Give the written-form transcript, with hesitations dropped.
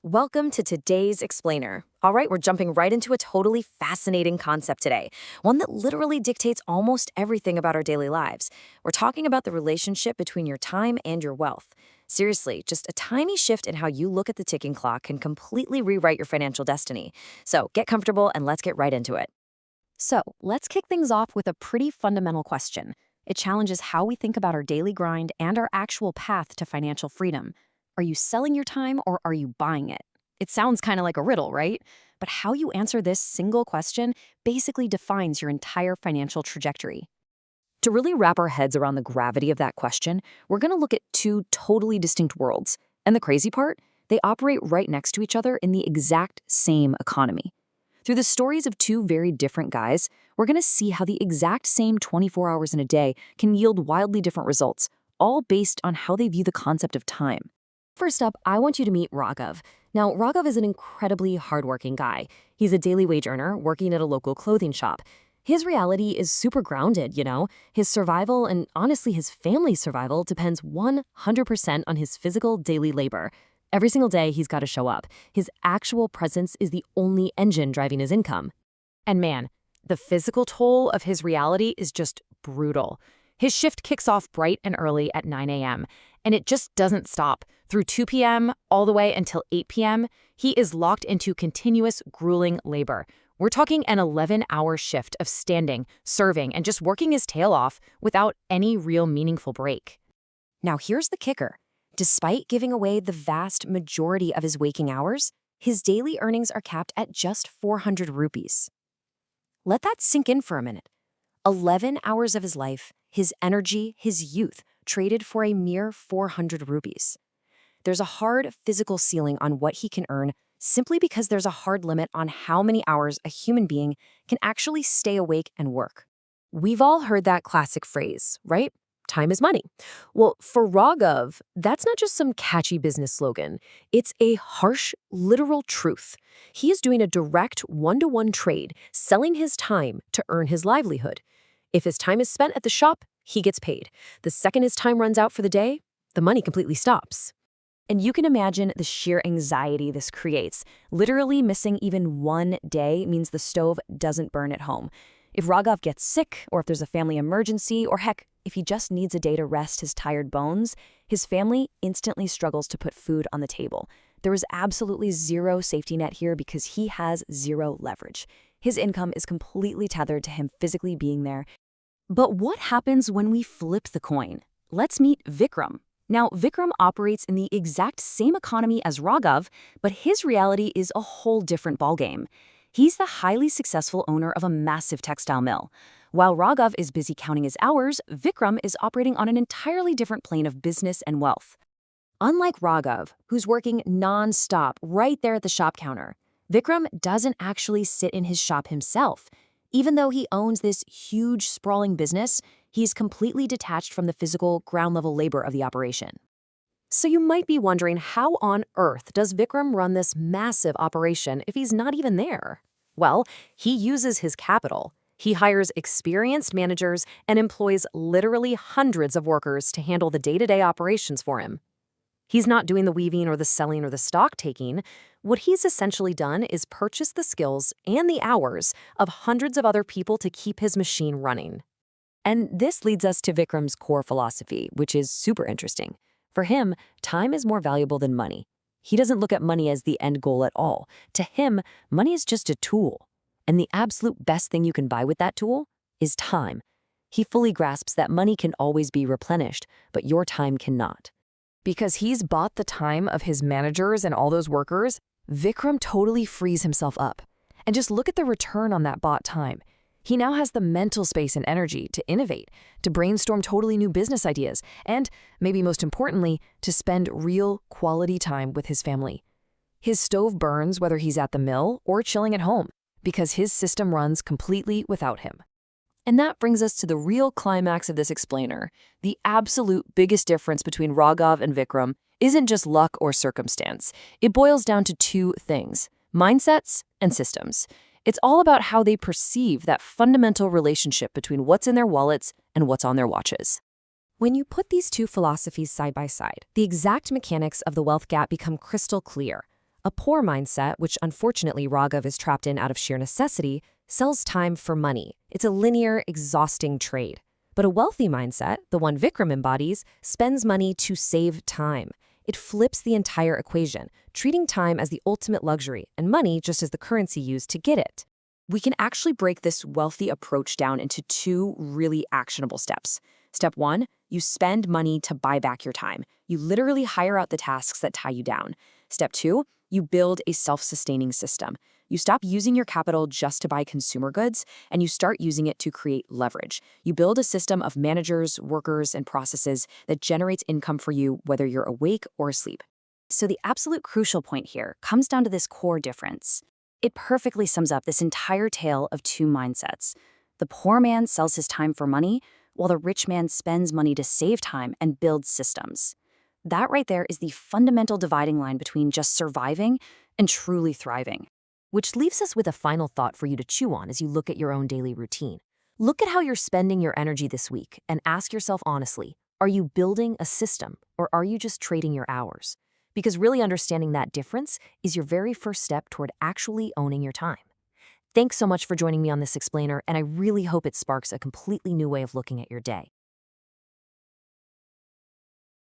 Welcome to today's Explainer. All right, we're jumping right into a totally fascinating concept today, one that literally dictates almost everything about our daily lives. We're talking about the relationship between your time and your wealth. Seriously, just a tiny shift in how you look at the ticking clock can completely rewrite your financial destiny. So get comfortable and let's get right into it. So, let's kick things off with a pretty fundamental question. It challenges how we think about our daily grind and our actual path to financial freedom. Are you selling your time or are you buying it? It sounds kind of like a riddle, right? But how you answer this single question basically defines your entire financial trajectory. To really wrap our heads around the gravity of that question, we're going to look at two totally distinct worlds. And the crazy part, they operate right next to each other in the exact same economy. Through the stories of two very different guys, we're going to see how the exact same 24 hours in a day can yield wildly different results, all based on how they view the concept of time. First up, I want you to meet Raghav. Now, Raghav is an incredibly hardworking guy. He's a daily wage earner working at a local clothing shop. His reality is super grounded, His survival and honestly his family's survival depends 100% on his physical daily labor. Every single day he's got to show up. His actual presence is the only engine driving his income. And man, the physical toll of his reality is just brutal. His shift kicks off bright and early at 9 a.m., and it just doesn't stop. Through 2 p.m. all the way until 8 p.m., he is locked into continuous, grueling labor. We're talking an 11-hour shift of standing, serving, and just working his tail off without any real meaningful break. Now here's the kicker. Despite giving away the vast majority of his waking hours, his daily earnings are capped at just 400 rupees. Let that sink in for a minute. 11 hours of his life, his energy, his youth, traded for a mere 400 rupees. There's a hard physical ceiling on what he can earn simply because there's a hard limit on how many hours a human being can actually stay awake and work. We've all heard that classic phrase, right? Time is money. Well, for Raghav, that's not just some catchy business slogan. It's a harsh, literal truth. He is doing a direct one-to-one trade, selling his time to earn his livelihood. If his time is spent at the shop, he gets paid. The second his time runs out for the day, the money completely stops. And you can imagine the sheer anxiety this creates. Literally missing even one day means the stove doesn't burn at home. If Raghav gets sick, or if there's a family emergency, or heck, if he just needs a day to rest his tired bones, his family instantly struggles to put food on the table. There is absolutely zero safety net here because he has zero leverage. His income is completely tethered to him physically being there. But what happens when we flip the coin? Let's meet Vikram. Now, Vikram operates in the exact same economy as Raghav, but his reality is a whole different ballgame. He's the highly successful owner of a massive textile mill. While Raghav is busy counting his hours, Vikram is operating on an entirely different plane of business and wealth. Unlike Raghav, who's working non-stop right there at the shop counter, Vikram doesn't actually sit in his shop himself. Even though he owns this huge, sprawling business, he's completely detached from the physical, ground-level labor of the operation. So you might be wondering, how on earth does Vikram run this massive operation if he's not even there? Well, he uses his capital. He hires experienced managers and employs literally hundreds of workers to handle the day-to-day operations for him. He's not doing the weaving or the selling or the stock taking. What he's essentially done is purchase the skills and the hours of hundreds of other people to keep his machine running. And this leads us to Vikram's core philosophy, which is super interesting. For him, time is more valuable than money. He doesn't look at money as the end goal at all. To him, money is just a tool. And the absolute best thing you can buy with that tool is time. He fully grasps that money can always be replenished, but your time cannot. Because he's bought the time of his managers and all those workers, Vikram totally frees himself up. And just look at the return on that bought time. He now has the mental space and energy to innovate, to brainstorm totally new business ideas, and, maybe most importantly, to spend real quality time with his family. His stove burns whether he's at the mill or chilling at home, because his system runs completely without him. And that brings us to the real climax of this explainer. The absolute biggest difference between Raghav and Vikram isn't just luck or circumstance. It boils down to two things: mindsets and systems. It's all about how they perceive that fundamental relationship between what's in their wallets and what's on their watches. When you put these two philosophies side by side, the exact mechanics of the wealth gap become crystal clear. A poor mindset, which unfortunately Raghav is trapped in out of sheer necessity, sells time for money. It's a linear, exhausting trade. But a wealthy mindset, the one Vikram embodies, spends money to save time. It flips the entire equation, treating time as the ultimate luxury and money just as the currency used to get it. We can actually break this wealthy approach down into two really actionable steps. Step one, you spend money to buy back your time. You literally hire out the tasks that tie you down. Step two, you build a self-sustaining system. You stop using your capital just to buy consumer goods, and you start using it to create leverage. You build a system of managers, workers, and processes that generates income for you whether you're awake or asleep. So the absolute crucial point here comes down to this core difference. It perfectly sums up this entire tale of two mindsets. The poor man sells his time for money, while the rich man spends money to save time and build systems. That right there is the fundamental dividing line between just surviving and truly thriving. Which leaves us with a final thought for you to chew on as you look at your own daily routine. Look at how you're spending your energy this week and ask yourself honestly, are you building a system or are you just trading your hours? Because really understanding that difference is your very first step toward actually owning your time. Thanks so much for joining me on this explainer, and I really hope it sparks a completely new way of looking at your day.